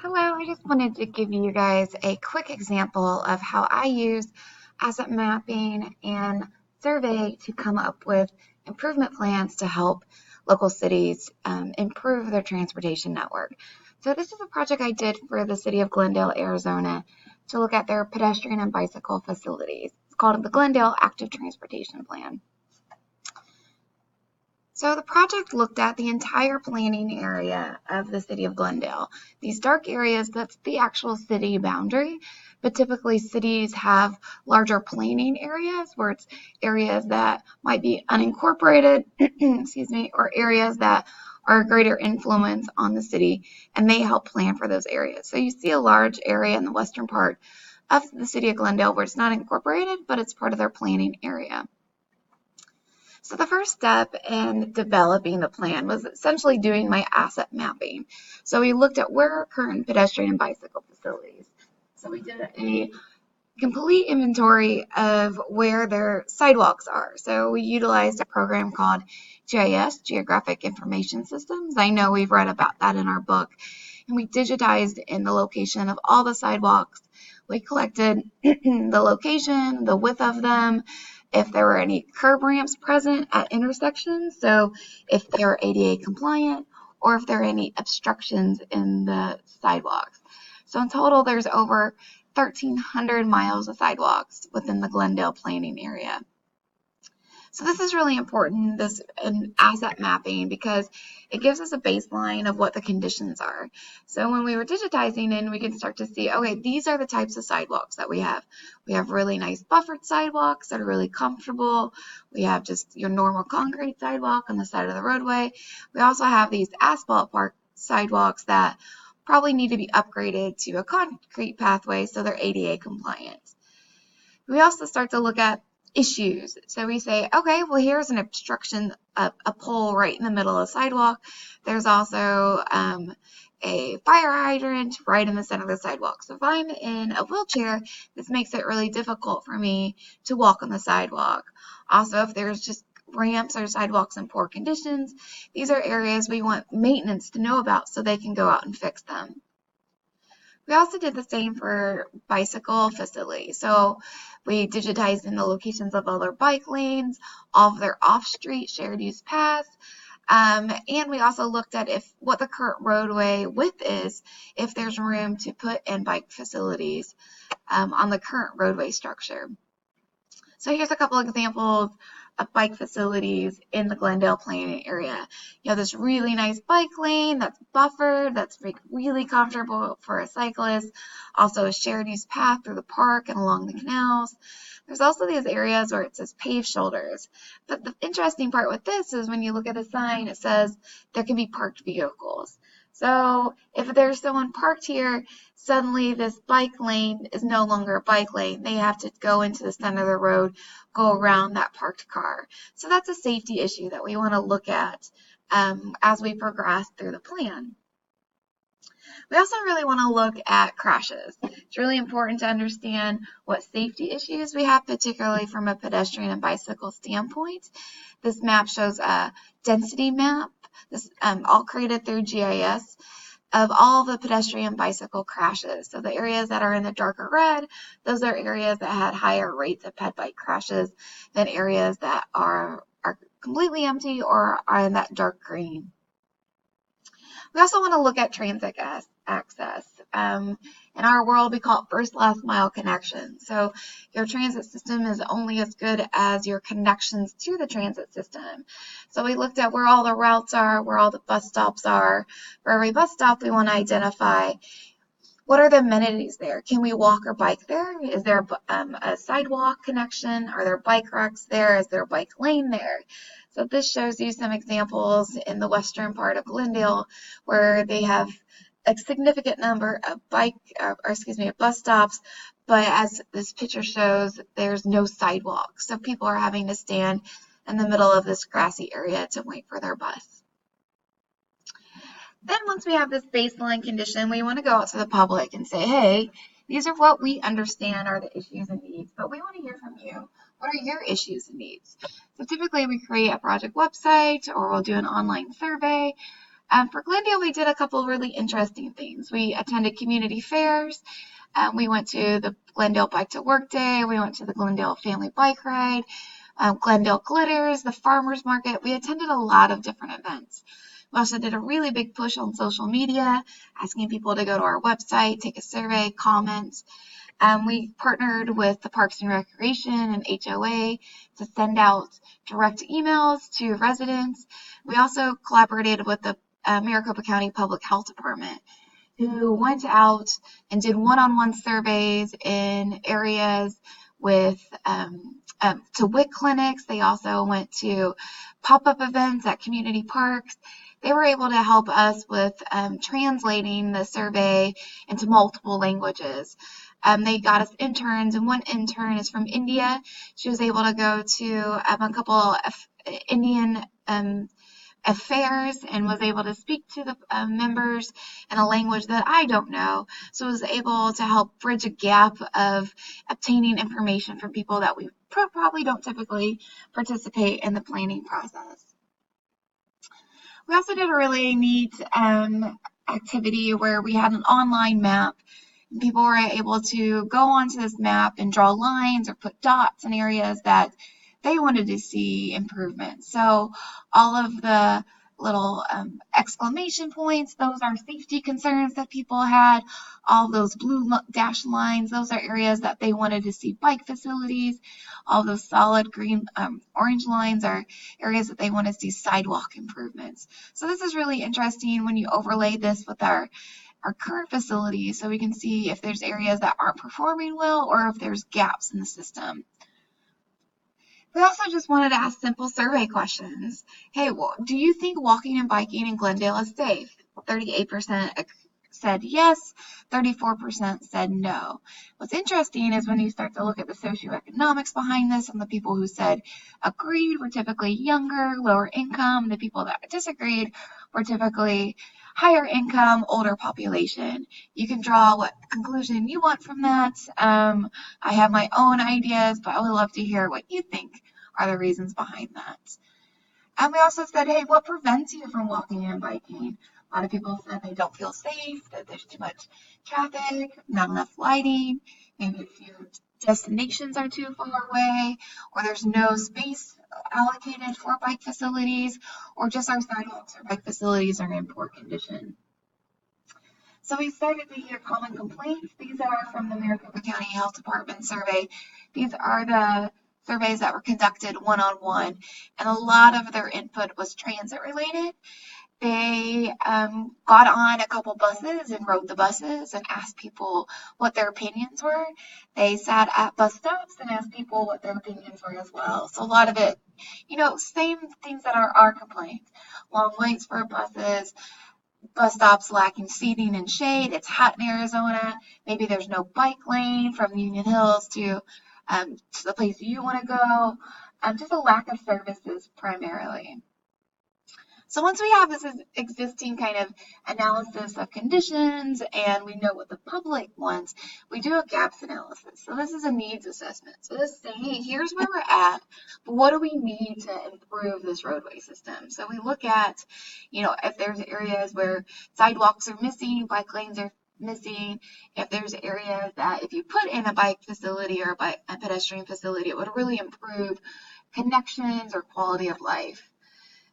Hello, I just wanted to give you guys a quick example of how I use asset mapping and survey to come up with improvement plans to help local cities improve their transportation network. So this is a project I did for the city of Glendale, Arizona to look at their pedestrian and bicycle facilities. It's called the Glendale Active Transportation Plan. So the project looked at the entire planning area of the city of Glendale. These dark areas, that's the actual city boundary, but typically cities have larger planning areas where it's areas that might be unincorporated, excuse me, or areas that are a greater influence on the city, and they help plan for those areas. So you see a large area in the western part of the city of Glendale where it's not incorporated, but it's part of their planning area. So the first step in developing the plan was essentially doing my asset mapping. So we looked at where are current pedestrian and bicycle facilities. So we did a complete inventory of where their sidewalks are. So we utilized a program called GIS, Geographic Information Systems. I know we've read about that in our book. And we digitized in the location of all the sidewalks. We collected the location, the width of them, if there were any curb ramps present at intersections, so if they were ADA compliant, or if there are any obstructions in the sidewalks. So in total, there's over 1,300 miles of sidewalks within the Glendale planning area. So this is really important, this in asset mapping, because it gives us a baseline of what the conditions are. So when we were digitizing in, we can start to see, okay, these are the types of sidewalks that we have. We have really nice buffered sidewalks that are really comfortable. We have just your normal concrete sidewalk on the side of the roadway. We also have these asphalt park sidewalks that probably need to be upgraded to a concrete pathway so they're ADA compliant. We also start to look at issues. So we say, okay, well, here's an obstruction, a pole right in the middle of the sidewalk. There's also a fire hydrant right in the center of the sidewalk. So if I'm in a wheelchair, this makes it really difficult for me to walk on the sidewalk. Also, if there's just ramps or sidewalks in poor conditions, these are areas we want maintenance to know about so they can go out and fix them. We also did the same for bicycle facilities. So we digitized in the locations of all their bike lanes, all of their off-street shared use paths, and we also looked at what the current roadway width is, if there's room to put in bike facilities on the current roadway structure. So here's a couple of examples of bike facilities in the Glendale planning area. You have this really nice bike lane that's buffered, that's really comfortable for a cyclist. Also a shared use path through the park and along the canals. There's also these areas where it says paved shoulders. But the interesting part with this is when you look at the sign, it says there can be parked vehicles. So if there's someone parked here, suddenly this bike lane is no longer a bike lane. They have to go into the center of the road, go around that parked car. So that's a safety issue that we want to look at as we progress through the plan. We also really want to look at crashes. It's really important to understand what safety issues we have, particularly from a pedestrian and bicycle standpoint. This map shows a density map, this all created through GIS, of all the pedestrian bicycle crashes. So the areas that are in the darker red, those are areas that had higher rates of ped bike crashes than areas that are completely empty or are in that dark green. We also want to look at transit access. In our world, we call it first last mile connection. So your transit system is only as good as your connections to the transit system. So we looked at where all the routes are, where all the bus stops are. For every bus stop, we want to identify what are the amenities there. Can we walk or bike there? Is there a sidewalk connection? Are there bike racks there? Is there a bike lane there? So this shows you some examples in the western part of Glendale where they have a significant number of bus stops, but as this picture shows, there's no sidewalk. So people are having to stand in the middle of this grassy area to wait for their bus. Then once we have this baseline condition, we want to go out to the public and say, hey, these are what we understand are the issues and needs, but we want to hear from you. What are your issues and needs? So typically we create a project website or we'll do an online survey For Glendale, we did a couple really interesting things. We attended community fairs. We went to the Glendale Bike to Work Day. We went to the Glendale Family Bike Ride, Glendale Glitters, the Farmers Market. We attended a lot of different events. We also did a really big push on social media, asking people to go to our website, take a survey, comment. We partnered with the Parks and Recreation and HOA to send out direct emails to residents. We also collaborated with the Maricopa County Public Health Department, who went out and did one-on-one surveys in areas with to WIC clinics. They also went to pop-up events at community parks. They were able to help us with translating the survey into multiple languages. They got us interns, and one intern is from India. She was able to go to a couple of Indian affairs and was able to speak to the members in a language that I don't know. So was able to help bridge a gap of obtaining information from people that we probably don't typically participate in the planning process. We also did a really neat activity where we had an online map. People were able to go onto this map and draw lines or put dots in areas that they wanted to see improvement. So all of the little exclamation points, those are safety concerns that people had. All those blue dashed lines, those are areas that they wanted to see bike facilities. All those solid green, orange lines are areas that they want to see sidewalk improvements. So this is really interesting when you overlay this with our current facilities, so we can see if there's areas that aren't performing well or if there's gaps in the system. We also just wanted to ask simple survey questions. Hey, do you think walking and biking in Glendale is safe? 38% said yes, 34% said no. What's interesting is when you start to look at the socioeconomics behind this, and the people who said agreed were typically younger, lower income. The people that disagreed were typically higher income, older population. You can draw what conclusion you want from that. I have my own ideas, but I would love to hear what you think are the reasons behind that. And we also said, hey, what prevents you from walking and biking? A lot of people said they don't feel safe, that there's too much traffic, not enough lighting, maybe a few destinations are too far away, or there's no space allocated for bike facilities, or just our sidewalks or bike facilities are in poor condition. So we started to hear common complaints. These are from the Maricopa County Health Department survey. These are the surveys that were conducted one-on-one, and a lot of their input was transit related. They got on a couple buses and rode the buses and asked people what their opinions were. They sat at bus stops and asked people what their opinions were as well. So a lot of it, same things that are our complaints. Long waits for buses, bus stops lacking seating and shade. It's hot in Arizona. Maybe there's no bike lane from Union Hills to the place you want to go. Just a lack of services primarily. So once we have this existing kind of analysis of conditions and we know what the public wants, we do a gaps analysis. So this is a needs assessment. So this is saying, hey, here's where we're at, but what do we need to improve this roadway system? So we look at, if there's areas where sidewalks are missing, bike lanes are missing, if there's areas that if you put in a bike facility or a pedestrian facility, it would really improve connections or quality of life.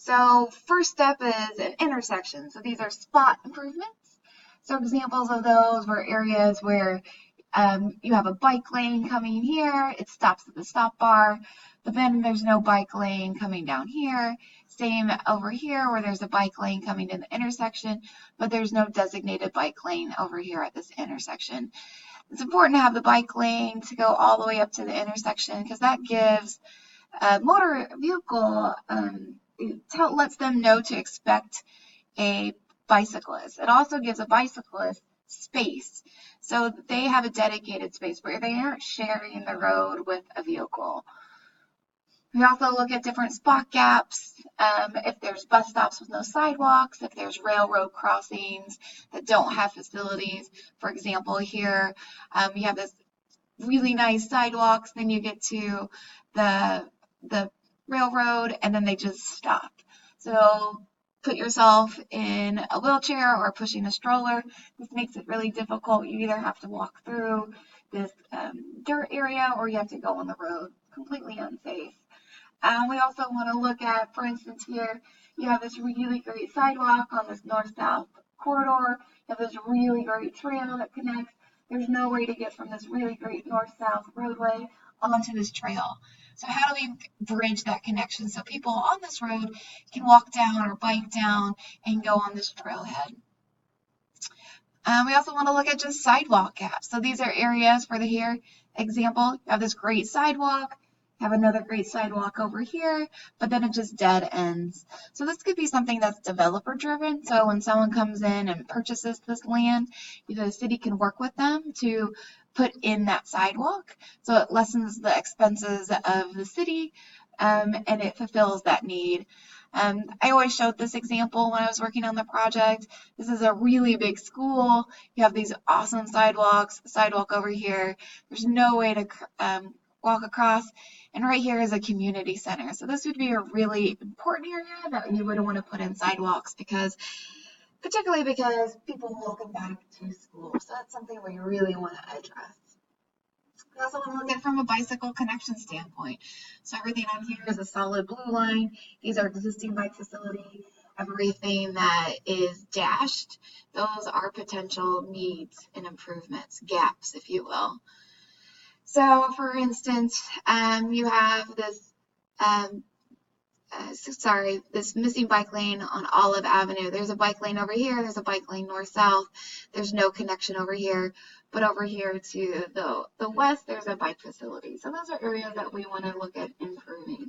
So first step is an intersection. So these are spot improvements. So examples of those were areas where you have a bike lane coming here, it stops at the stop bar, but then there's no bike lane coming down here. Same over here where there's a bike lane coming to the intersection, but there's no designated bike lane over here at this intersection. It's important to have the bike lane to go all the way up to the intersection because that gives a motor vehicle lets them know to expect a bicyclist. It also gives a bicyclist space. So they have a dedicated space where they aren't sharing the road with a vehicle. We also look at different spot gaps, if there's bus stops with no sidewalks, if there's railroad crossings that don't have facilities. For example, here you have this really nice sidewalks, then you get to the railroad and then they just stop. So put yourself in a wheelchair or pushing a stroller. This makes it really difficult. You either have to walk through this dirt area or you have to go on the road. Completely unsafe. We also want to look at, for instance, here you have this really great sidewalk on this north-south corridor. You have this really great trail that connects. There's no way to get from this really great north-south roadway onto this trail. So how do we bridge that connection so people on this road can walk down or bike down and go on this trailhead? We also want to look at just sidewalk gaps. So these are areas for the here example. You have this great sidewalk, you have another great sidewalk over here, but then it just dead ends. So this could be something that's developer driven. So when someone comes in and purchases this land, the city can work with them to put in that sidewalk. So it lessens the expenses of the city and it fulfills that need. I always showed this example when I was working on the project. This is a really big school. You have these awesome sidewalks, sidewalk over here. There's no way to walk across. And right here is a community center. So this would be a really important area that you would want to put in sidewalks particularly because people walking back to school. So that's something we really want to address. We also want to look at it from a bicycle connection standpoint. So everything on here is a solid blue line. These are existing bike facility. Everything that is dashed, those are potential needs and improvements, gaps, if you will. So for instance, you have this this missing bike lane on Olive Avenue. There's a bike lane over here. There's a bike lane north-south. There's no connection over here. But over here to the west, there's a bike facility. So those are areas that we want to look at improving.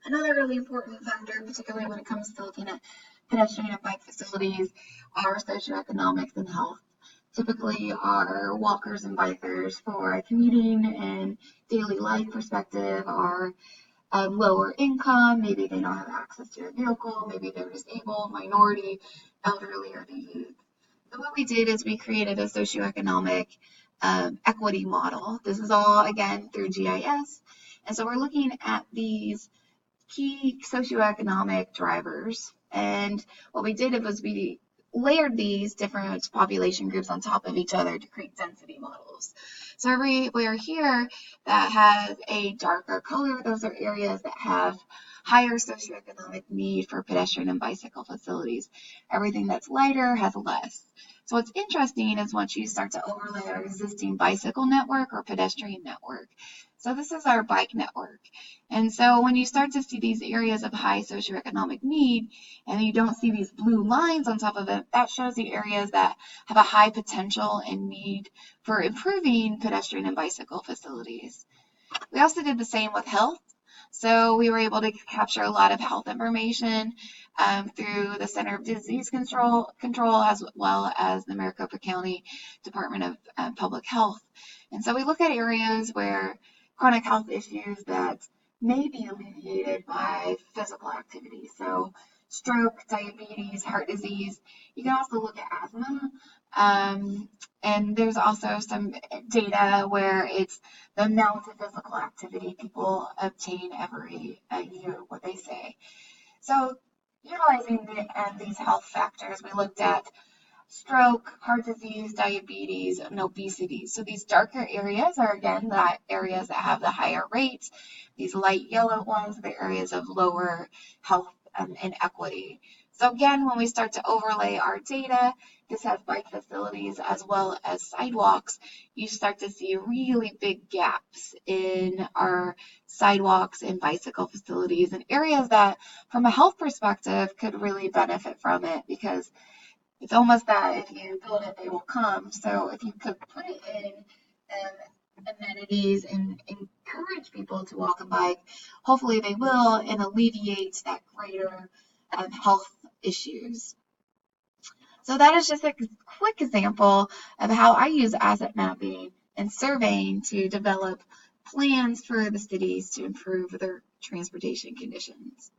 Another really important factor, particularly when it comes to looking at pedestrian and bike facilities, are socioeconomics and health. Typically, our walkers and bikers for a commuting and daily life perspective are lower income, maybe they don't have access to a vehicle, maybe they're disabled, minority, elderly, or the youth. So what we did is we created a socioeconomic equity model. This is all, again, through GIS. And so we're looking at these key socioeconomic drivers. And what we did was we layered these different population groups on top of each other to create density models. So everywhere here that has a darker color, those are areas that have higher socioeconomic need for pedestrian and bicycle facilities. Everything that's lighter has less. So what's interesting is once you start to overlay our existing bicycle network or pedestrian network. So this is our bike network. And so when you start to see these areas of high socioeconomic need and you don't see these blue lines on top of it, that shows the areas that have a high potential and need for improving pedestrian and bicycle facilities. We also did the same with health. So we were able to capture a lot of health information through the Center of Disease Control as well as the Maricopa County Department of Public Health. And so we look at areas where chronic health issues that may be alleviated by physical activity. So stroke, diabetes, heart disease. You can also look at asthma. And there's also some data where it's the amount of physical activity people obtain every year, what they say. So utilizing these health factors, we looked at stroke, heart disease, diabetes, and obesity. So these darker areas are, again, the areas that have the higher rates. These light yellow ones are the areas of lower health inequity. So again, when we start to overlay our data, this has bike facilities as well as sidewalks, you start to see really big gaps in our sidewalks and bicycle facilities and areas that, from a health perspective, could really benefit from it because it's almost that if you build it, they will come. So if you could put it in amenities and encourage people to walk and bike, hopefully they will and alleviate that greater health issues. So that is just a quick example of how I use asset mapping and surveying to develop plans for the cities to improve their transportation conditions.